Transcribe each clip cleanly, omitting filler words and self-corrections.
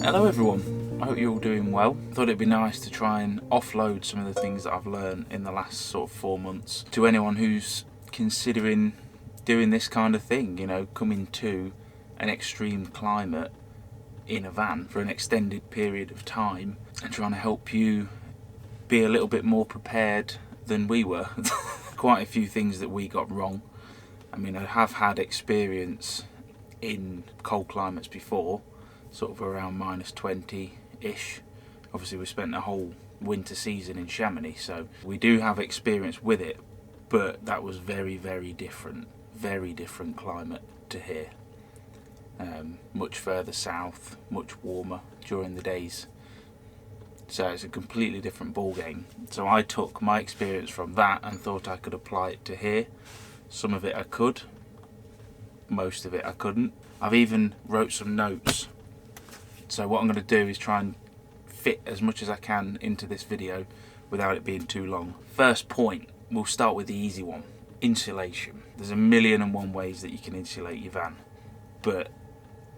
Hello everyone, I hope you're all doing well. Thought it'd be nice to try and offload some of the things that I've learned in the last sort of 4 months to anyone who's considering doing this kind of thing, you know, coming to an extreme climate in a van for an extended period of time and trying to help you be a little bit more prepared than we were. Quite a few things that we got wrong. I mean, I have had experience in cold climates before, sort of around minus 20-ish. Obviously we spent a whole winter season in Chamonix, so we do have experience with it, but that was very different climate to here. Much further south, much warmer during the days, so it's a completely different ball game. So I took my experience from that and thought I could apply it to here. Some of it I could, most of it I couldn't. I've even wrote some notes, so what I'm going to do is try and fit as much as I can into this video without it being too long. First point, we'll start with the easy one: insulation. There's 1,000,001 ways that you can insulate your van, but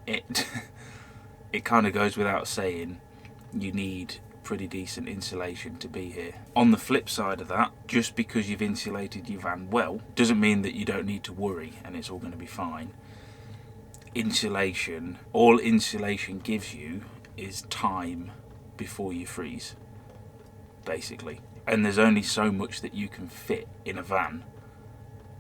it kind of goes without saying you need pretty decent insulation to be here. On the flip side of that, just because you've insulated your van well doesn't mean that you don't need to worry and it's all going to be fine. Insulation, all insulation gives you is time before you freeze, basically. And there's only so much that you can fit in a van.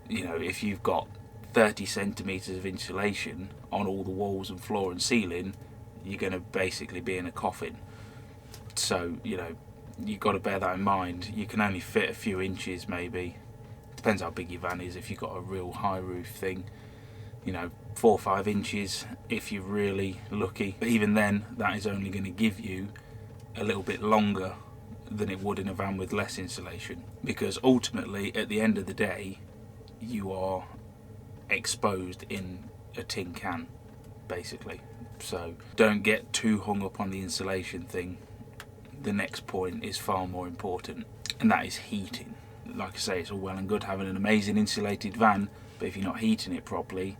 You know, if you've got 30 centimetres of insulation on all the walls and floor and ceiling, you're going to basically be in a coffin. So, you know, you've got to bear that in mind. You can only fit a few inches, maybe. Depends how big your van is. If you've got a real high roof thing, you know, 4 or 5 inches if you're really lucky. But even then, that is only going to give you a little bit longer than it would in a van with less insulation, because ultimately at the end of the day you are exposed in a tin can, basically. So don't get too hung up on the insulation thing. The next point is far more important, and that is heating. Like I say, it's all well and good having an amazing insulated van, but if you're not heating it properly,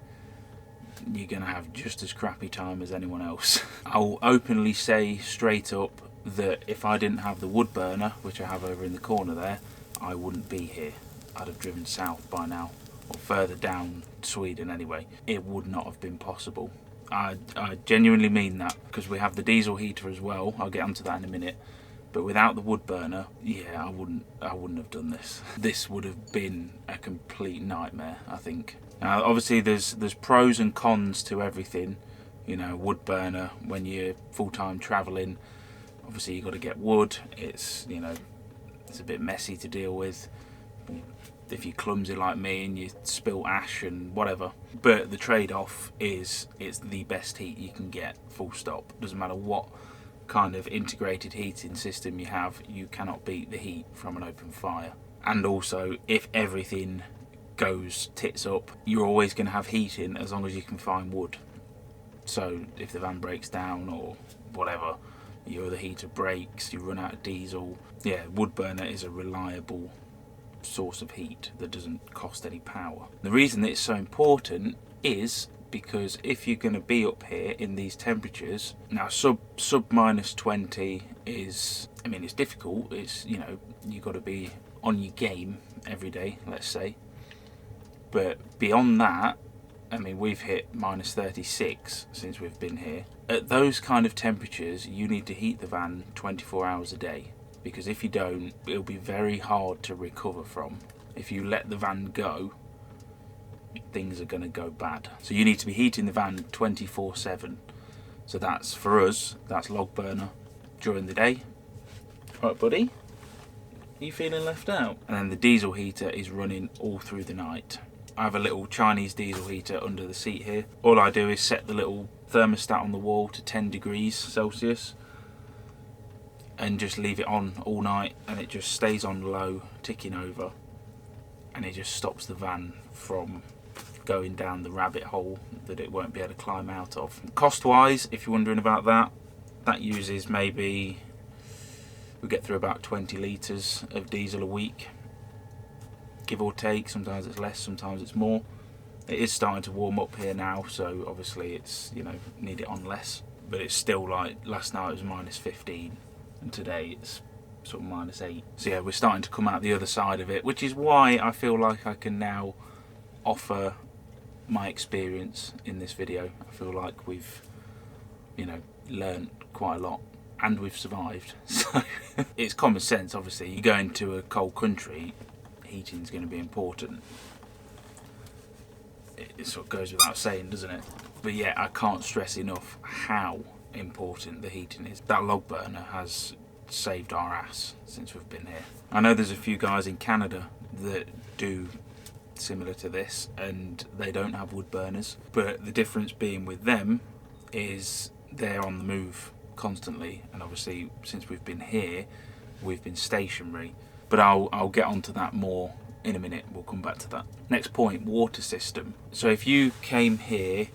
you're going to have just as crappy time as anyone else. I'll openly say straight up that if I didn't have the wood burner, which I have over in the corner there, I wouldn't be here. I'd have driven south by now, or further down Sweden anyway. It would not have been possible. I genuinely mean that, because we have the diesel heater as well. I'll get onto that in a minute. But without the wood burner, yeah, I wouldn't have done this. This would have been a complete nightmare, I think. Now, obviously, there's pros and cons to everything. You know, wood burner when you're full-time travelling. Obviously, you've got to get wood. It's, you know, it's a bit messy to deal with if you're clumsy like me and you spill ash and whatever. But the trade-off is it's the best heat you can get, full stop. Doesn't matter what kind of integrated heating system you have, you cannot beat the heat from an open fire. And also, if everything goes tits up, you're always going to have heating as long as you can find wood. So if the van breaks down or whatever, your other heater breaks, you run out of diesel, yeah, wood burner is a reliable source of heat that doesn't cost any power. The reason that it's so important is because if you're going to be up here in these temperatures, now sub minus 20 is, I mean, it's difficult. It's, you know, you've got to be on your game every day, let's say. But beyond that, I mean, we've hit minus 36 since we've been here. At those kind of temperatures, you need to heat the van 24 hours a day, because if you don't, it'll be very hard to recover from. If you let the van go, things are going to go bad. So you need to be heating the van 24/7. So that's, for us, that's log burner during the day. Right, buddy? Are you feeling left out? And then the diesel heater is running all through the night. I have a little Chinese diesel heater under the seat here. All I do is set the little thermostat on the wall to 10 degrees Celsius and just leave it on all night, and it just stays on low, ticking over, and it just stops the van from going down the rabbit hole that it won't be able to climb out of. Cost wise, if you're wondering about that, that uses maybe, we get through about 20 litres of diesel a week, give or take. Sometimes it's less, sometimes it's more. It is starting to warm up here now, so obviously it's, you know, need it on less. but it's still like, last night it was -15 and today it's sort of -8. So yeah, we're starting to come out the other side of it, which is why I feel like I can now offer my experience in this video. I feel like we've, you know, learned quite a lot and we've survived. So it's common sense, obviously. You go into a cold country, heating's going to be important. It sort of goes without saying, doesn't it? But yeah, I can't stress enough how important the heating is. That log burner has saved our ass since we've been here. I know there's a few guys in Canada that do similar to this and they don't have wood burners, but the difference being with them is they're on the move constantly, and obviously since we've been here we've been stationary. But I'll get onto that more in a minute. We'll come back to that. Next point, water system. So if you came here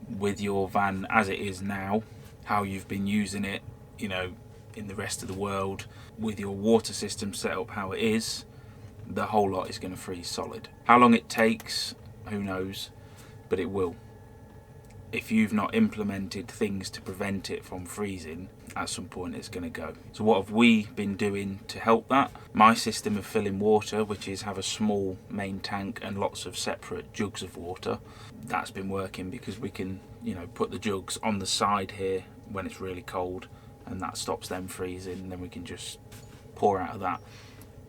with your van as it is now, how you've been using it, you know, in the rest of the world, with your water system set up how it is, the whole lot is going to freeze solid. How long it takes, who knows, but it will. If you've not implemented things to prevent it from freezing, at some point it's going to go. So what have we been doing to help that? My system of filling water, which is have a small main tank and lots of separate jugs of water, that's been working because we can, you know, put the jugs on the side here when it's really cold, and that stops them freezing, and then we can just pour out of that.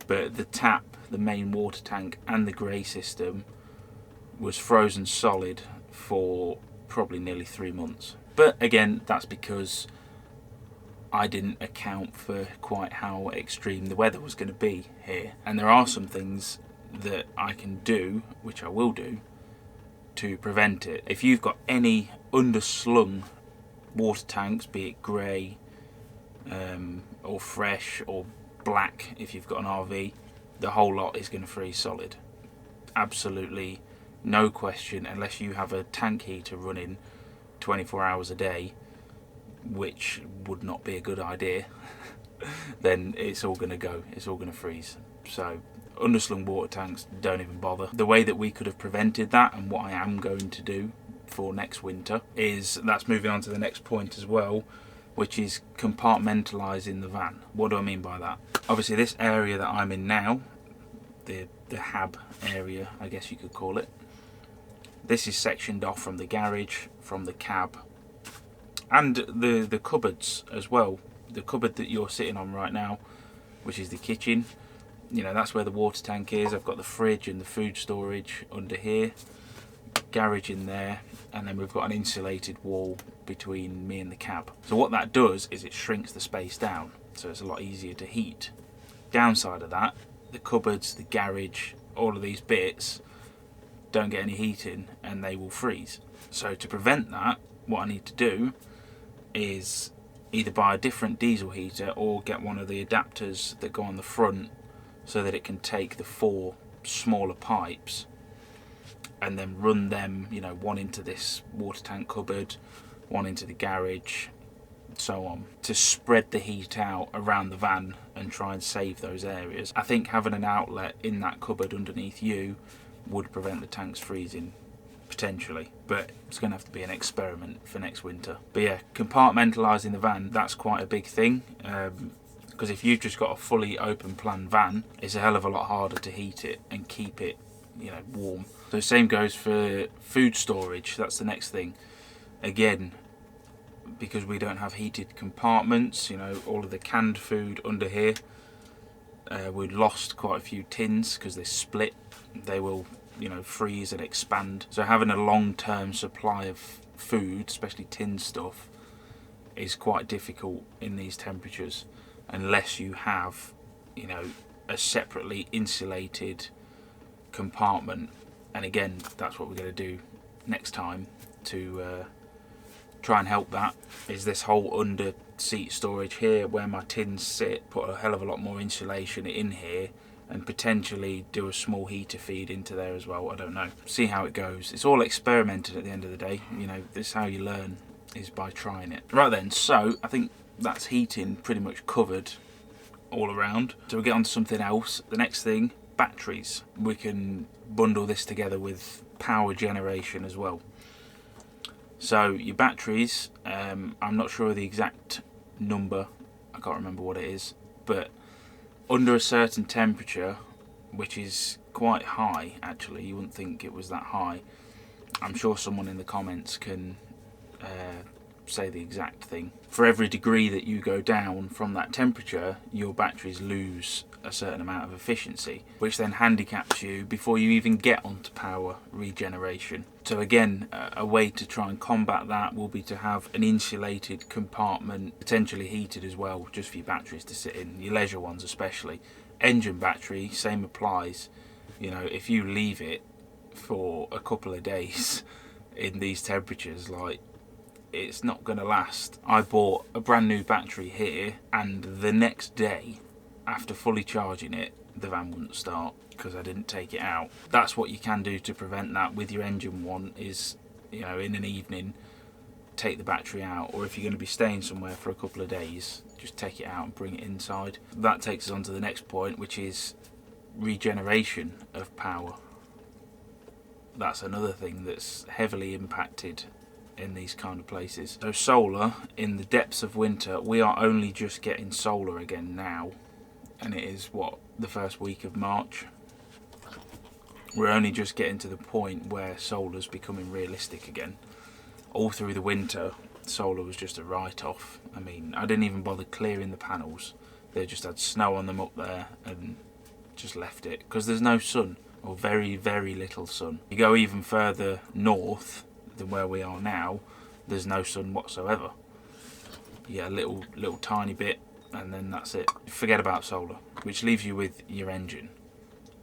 But the tap, the main water tank and the grey system was frozen solid for probably nearly 3 months. But again, that's because I didn't account for quite how extreme the weather was going to be here. And there are some things that I can do, which I will do, to prevent it. If you've got any underslung water tanks, be it grey or fresh or black if you've got an RV, the whole lot is going to freeze solid. Absolutely no question, unless you have a tank heater running 24 hours a day, which would not be a good idea. Then it's all going to go, it's all going to freeze. So underslung water tanks, don't even bother. The way that we could have prevented that, and what I am going to do for next winter, is, that's moving on to the next point as well, which is compartmentalizing the van. What do I mean by that? Obviously this area that I'm in now, the hab area, I guess you could call it, this is sectioned off from the garage, from the cab, and the cupboards as well. The cupboard that you're sitting on right now, which is the kitchen, you know, that's where the water tank is. I've got the fridge and the food storage under here, garage in there, and then we've got an insulated wall between me and the cab. So what that does is it shrinks the space down, so it's a lot easier to heat. Downside of that, the cupboards, the garage, all of these bits don't get any heating and they will freeze. So to prevent that, what I need to do is either buy a different diesel heater or get one of the adapters that go on the front so that it can take the 4 smaller pipes and then run them, you know, one into this water tank cupboard, one into the garage, so on, to spread the heat out around the van and try and save those areas. I think having an outlet in that cupboard underneath you would prevent the tanks freezing, potentially, but it's going to have to be an experiment for next winter. But yeah, compartmentalizing the van, that's quite a big thing, because if you've just got a fully open plan van, it's a hell of a lot harder to heat it and keep it, you know, warm. So same goes for food storage. That's the next thing. Again, because we don't have heated compartments, you know, all of the canned food under here, we lost quite a few tins because they split. They will, you know, freeze and expand. So having a long-term supply of food, especially tin stuff, is quite difficult in these temperatures unless you have, you know, a separately insulated compartment. And again, that's what we're going to do next time to try and help that, is this whole under seat storage here where my tins sit, put a hell of a lot more insulation in here and potentially do a small heater feed into there as well. I don't know, see how it goes. It's all experimented at the end of the day, you know, this is how you learn, is by trying it. Right then, so I think that's heating pretty much covered all around. So we'll get on to something else. The next thing, batteries. We can bundle this together with power generation as well. So your batteries, I'm not sure of the exact number, I can't remember what it is, but under a certain temperature, which is quite high actually, you wouldn't think it was that high. I'm sure someone in the comments can say the exact thing. For every degree that you go down from that temperature, your batteries lose a certain amount of efficiency, which then handicaps you before you even get onto power regeneration. So again, a way to try and combat that will be to have an insulated compartment, potentially heated as well, just for your batteries to sit in, your leisure ones especially. Engine battery, same applies. You know, if you leave it for a couple of days in these temperatures, like, it's not going to last. I bought a brand new battery here, and the next day, after fully charging it, the van wouldn't start because I didn't take it out. That's what you can do to prevent that with your engine one, is, you know, in an evening, take the battery out, or if you're going to be staying somewhere for a couple of days, just take it out and bring it inside. That takes us on to the next point, which is regeneration of power. That's another thing that's heavily impacted in these kind of places. So solar, in the depths of winter, we are only just getting solar again now, and it is what, the first week of March. We're only just getting to the point where solar's becoming realistic again. All through the winter, solar was just a write-off. I mean, I didn't even bother clearing the panels. They just had snow on them up there and just left it, because there's no sun, or very, very little sun. You go even further north than where we are now, there's no sun whatsoever. You get a little tiny bit, and then that's it. Forget about solar, which leaves you with your engine.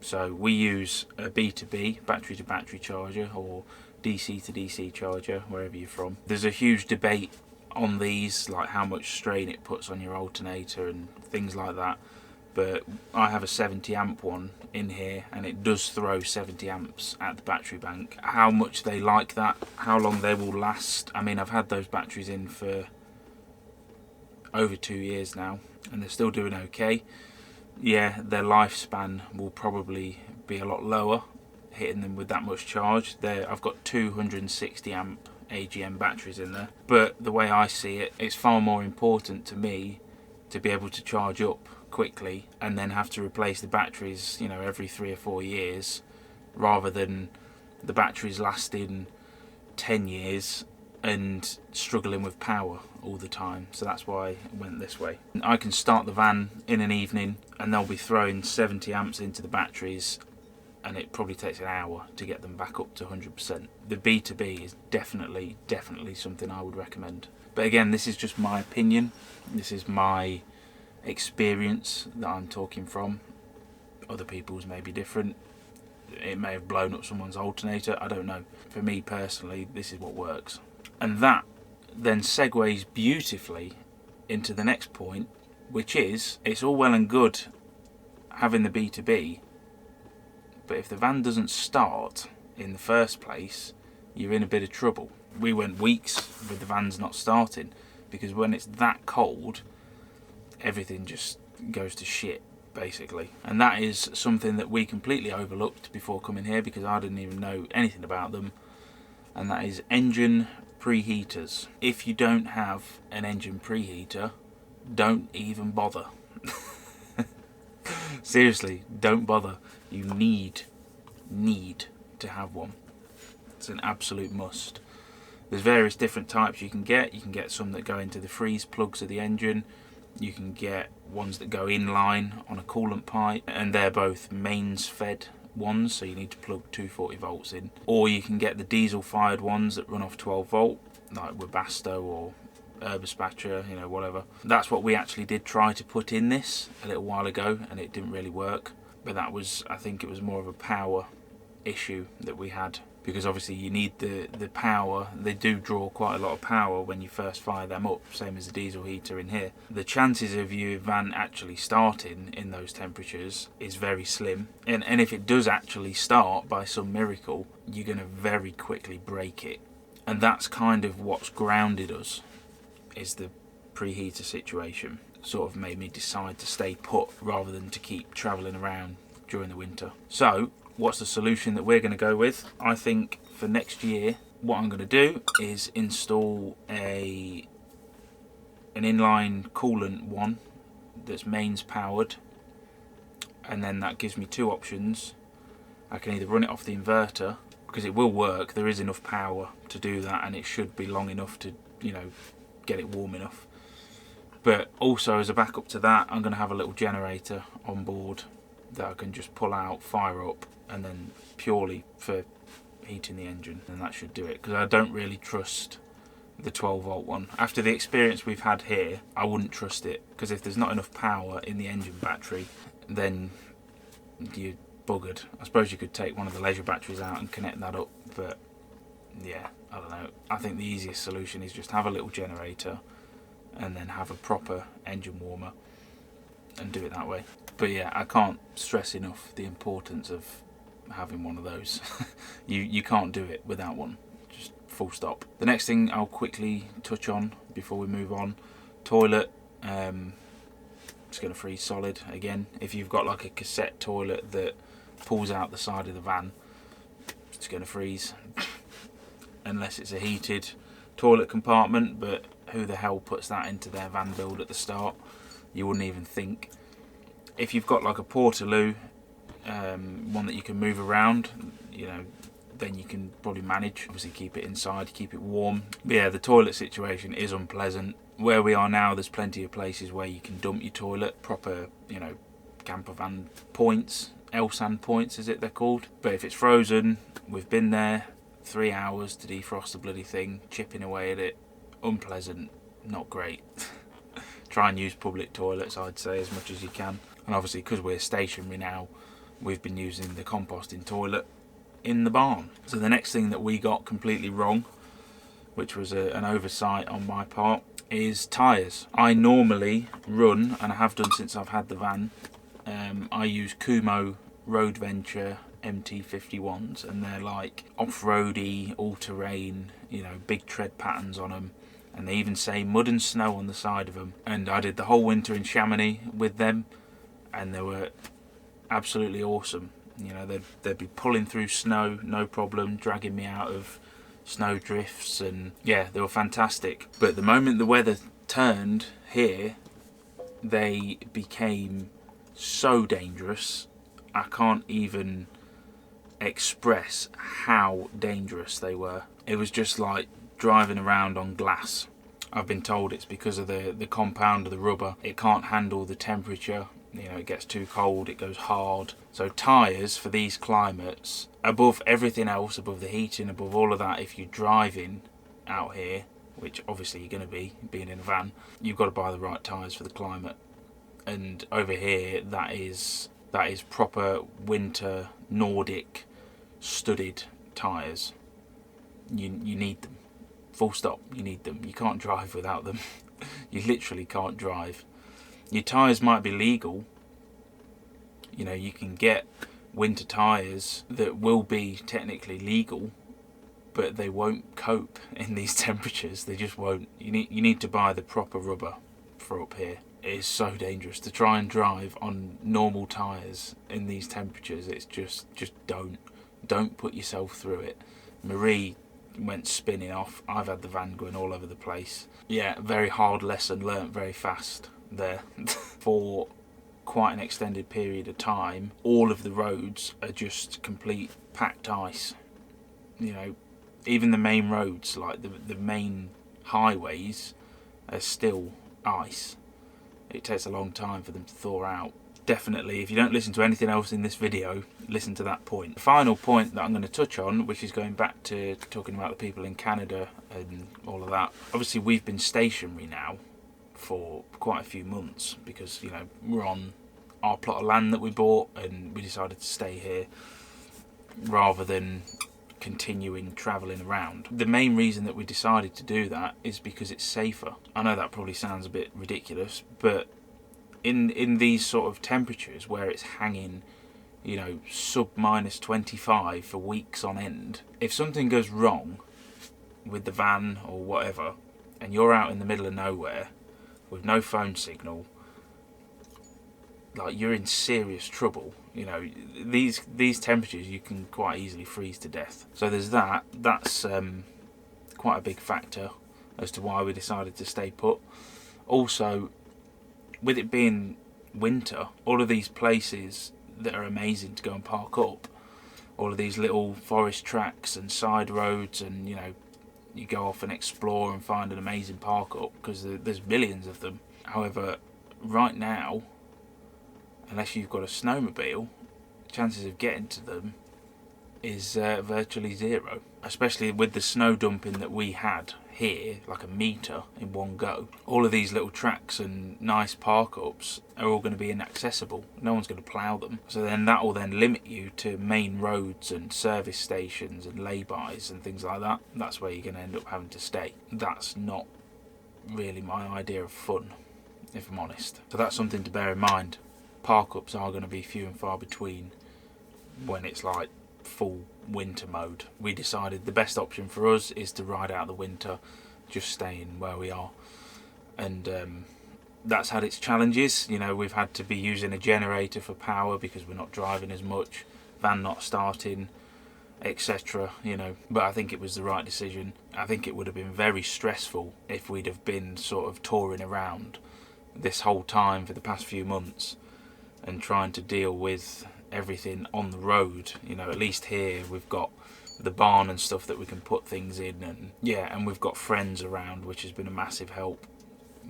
So we use a B2B, battery to battery charger, or DC to DC charger, wherever you're from. There's a huge debate on these, like how much strain it puts on your alternator and things like that. But I have a 70 amp one in here, and it does throw 70 amps at the battery bank. How much they like that, how long they will last. I mean, I've had those batteries in for over 2 years now, and they're still doing okay. Yeah, their lifespan will probably be a lot lower, hitting them with that much charge. I've got 260 amp AGM batteries in there. But the way I see it, it's far more important to me to be able to charge up quickly and then have to replace the batteries, you know, every 3 or 4 years, rather than the batteries lasting 10 years and struggling with power all the time. So that's why I went this way. I can start the van in an evening and they'll be throwing 70 amps into the batteries, and it probably takes an hour to get them back up to 100%. The B2B is definitely something I would recommend. But again, this is just my opinion. This is my experience that I'm talking from. Other people's may be different. It may have blown up someone's alternator, I don't know. For me personally, this is what works. And that then segues beautifully into the next point, which is, it's all well and good having the B2B, but if the van doesn't start in the first place, you're in a bit of trouble. We went weeks with the vans not starting, because when it's that cold, everything just goes to shit, basically. And that is something that we completely overlooked before coming here, because I didn't even know anything about them, and that is engine preheaters. If you don't have an engine preheater, don't even bother. Seriously, don't bother. You need to have one. It's an absolute must. There's various different types you can get. You can get some that go into the freeze plugs of the engine. You can get ones that go inline on a coolant pipe, and they're both mains fed ones, so you need to plug 240 volts in. Or you can get the diesel fired ones that run off 12 volt, like Webasto or Herbespatcher, you know, whatever. That's what we actually did try to put in this a little while ago, and it didn't really work. But that was, I think it was more of a power issue that we had, because obviously you need the power. They do draw quite a lot of power when you first fire them up, same as a diesel heater in here. The chances of your van actually starting in those temperatures is very slim, and if it does actually start by some miracle, you're going to very quickly break it. And that's kind of what's grounded us, is the preheater situation. Sort of made me decide to stay put rather than to keep travelling around during the winter. So what's the solution that we're going to go with? I think for next year what I'm going to do is install an inline coolant one that's mains powered, and then that gives me two options. I can either run it off the inverter, because it will work, there is enough power to do that, and it should be long enough to, you know, get it warm enough. But also as a backup to that, I'm going to have a little generator on board that I can just pull out, fire up, and then purely for heating the engine, and that should do it, because I don't really trust the 12 volt one. After the experience we've had here, I wouldn't trust it, because if there's not enough power in the engine battery, then you're buggered. I suppose you could take one of the leisure batteries out and connect that up, but yeah, I don't know. I think the easiest solution is just have a little generator and then have a proper engine warmer and do it that way. But yeah, I can't stress enough the importance of having one of those. you can't do it without one, just full stop. The next thing I'll quickly touch on before we move on, toilet. It's going to freeze solid again. If you've got like a cassette toilet that pulls out the side of the van, it's going to freeze unless it's a heated toilet compartment, but who the hell puts that into their van build at the start? You wouldn't even think. If you've got like a Portaloo, one that you can move around, you know, then you can probably manage. Obviously keep it inside, keep it warm. But yeah, the toilet situation is unpleasant. Where we are now, there's plenty of places where you can dump your toilet, proper, you know, camper van points, L-sand points is it they're called. But if it's frozen, we've been there 3 hours to defrost the bloody thing, chipping away at it, unpleasant, not great. Try and use public toilets, I'd say, as much as you can. And obviously because we're stationary now, we've been using the composting toilet in the barn. So the next thing that we got completely wrong, which was an oversight on my part, is tyres. I normally run, and I have done since I've had the van, I use Kumho Road Venture MT51s, and they're like off-roady, all-terrain, you know, big tread patterns on them, and they even say mud and snow on the side of them. And I did the whole winter in Chamonix with them, and they were absolutely awesome. You know, they'd be pulling through snow, no problem, dragging me out of snow drifts, and yeah, they were fantastic. But the moment the weather turned here, they became so dangerous. I can't even express how dangerous they were. It was just like driving around on glass. I've been told it's because of the compound of the rubber. It can't handle the temperature. You know, it gets too cold, it goes hard. So tyres for these climates, above everything else, above the heating, above all of that, if you're driving out here, which obviously you're going to be, being in a van, you've got to buy the right tyres for the climate. And over here, that is proper winter Nordic studded tyres. You need them. Full stop, you need them. You can't drive without them. You literally can't drive. Your tyres might be legal. You know, you can get winter tyres that will be technically legal, but they won't cope in these temperatures. They just won't. You need to buy the proper rubber for up here. It is so dangerous to try and drive on normal tyres in these temperatures. It's just don't put yourself through it. Marie went spinning off. I've had the van going all over the place. Yeah, very hard lesson learnt very fast there. For quite an extended period of time, all of the roads are just complete packed ice. You know, even the main roads, like the main highways, are still ice. It takes a long time for them to thaw out. Definitely, if you don't listen to anything else in this video, listen to that point. The final point that I'm going to touch on, which is going back to talking about the people in Canada and all of that. Obviously, we've been stationary now for quite a few months because, you know, we're on our plot of land that we bought and we decided to stay here rather than continuing travelling around. The main reason that we decided to do that is because it's safer. I know that probably sounds a bit ridiculous, but in these sort of temperatures where it's hanging, you know, sub -25 for weeks on end, if something goes wrong with the van or whatever and you're out in the middle of nowhere with no phone signal, like, you're in serious trouble. You know, these temperatures you can quite easily freeze to death. So there's that. That's quite a big factor as to why we decided to stay put. Also, with it being winter, all of these places that are amazing to go and park up, all of these little forest tracks and side roads, and you know, you go off and explore and find an amazing park up because there's millions of them. However, right now, unless you've got a snowmobile, chances of getting to them is virtually zero. Especially with the snow dumping that we had here, like a metre in one go. All of these little tracks and nice park ups are all going to be inaccessible. No one's going to plough them. So then that will then limit you to main roads and service stations and lay-bys and things like that. That's where you're going to end up having to stay. That's not really my idea of fun, if I'm honest. So that's something to bear in mind. Park ups are going to be few and far between when it's like full winter mode. We decided the best option for us is to ride out the winter, just staying where we are, and that's had its challenges. You know, we've had to be using a generator for power because we're not driving as much, van not starting, etc. You know, but I think it was the right decision. I think it would have been very stressful if we'd have been sort of touring around this whole time for the past few months and trying to deal with everything on the road. You know, at least here we've got the barn and stuff that we can put things in, and yeah, and we've got friends around, which has been a massive help.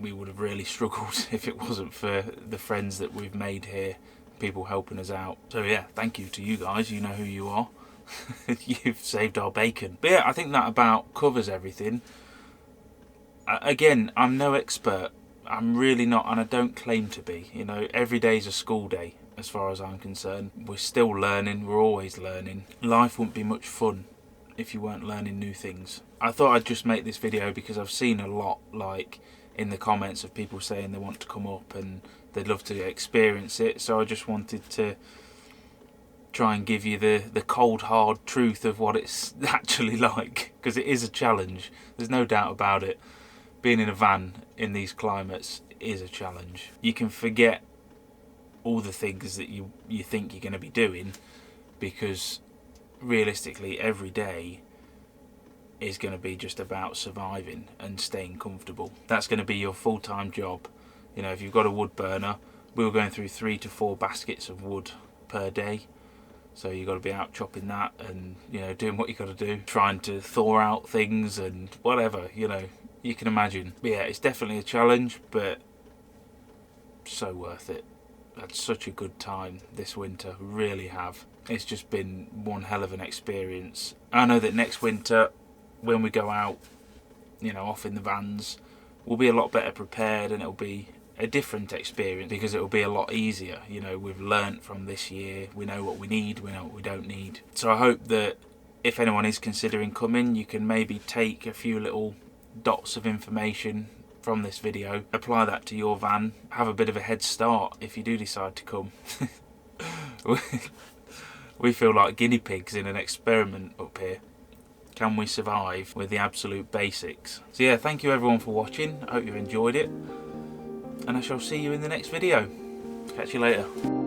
We would have really struggled if it wasn't for the friends that we've made here, people helping us out. So yeah, thank you to you guys, you know who you are. You've saved our bacon. But yeah, I think that about covers everything. Again, I'm no expert, I'm really not, and I don't claim to be. You know, every day's a school day as far as I'm concerned. We're still learning, we're always learning. Life wouldn't be much fun if you weren't learning new things. I thought I'd just make this video because I've seen a lot, like, in the comments of people saying they want to come up and they'd love to experience it. So I just wanted to try and give you the cold hard truth of what it's actually like, because it is a challenge, there's no doubt about it. Being in a van in these climates is a challenge. You can forget all the things that you think you're going to be doing, because realistically every day is going to be just about surviving and staying comfortable. That's going to be your full-time job. You know, if you've got a wood burner, we were going through 3 to 4 baskets of wood per day, so you've got to be out chopping that and, you know, doing what you got to do, trying to thaw out things and whatever, you know, you can imagine. But yeah, it's definitely a challenge, but so worth it. Had such a good time this winter, really have. It's just been one hell of an experience. I know that next winter, when we go out, you know, off in the vans, we'll be a lot better prepared, and it'll be a different experience because it'll be a lot easier. You know, we've learnt from this year, we know what we need, we know what we don't need. So I hope that if anyone is considering coming, you can maybe take a few little dots of information from this video, apply that to your van, have a bit of a head start if you do decide to come. We feel like guinea pigs in an experiment up here. Can we survive with the absolute basics? So yeah, thank you everyone for watching. I hope you've enjoyed it, and I shall see you in the next video. Catch you later.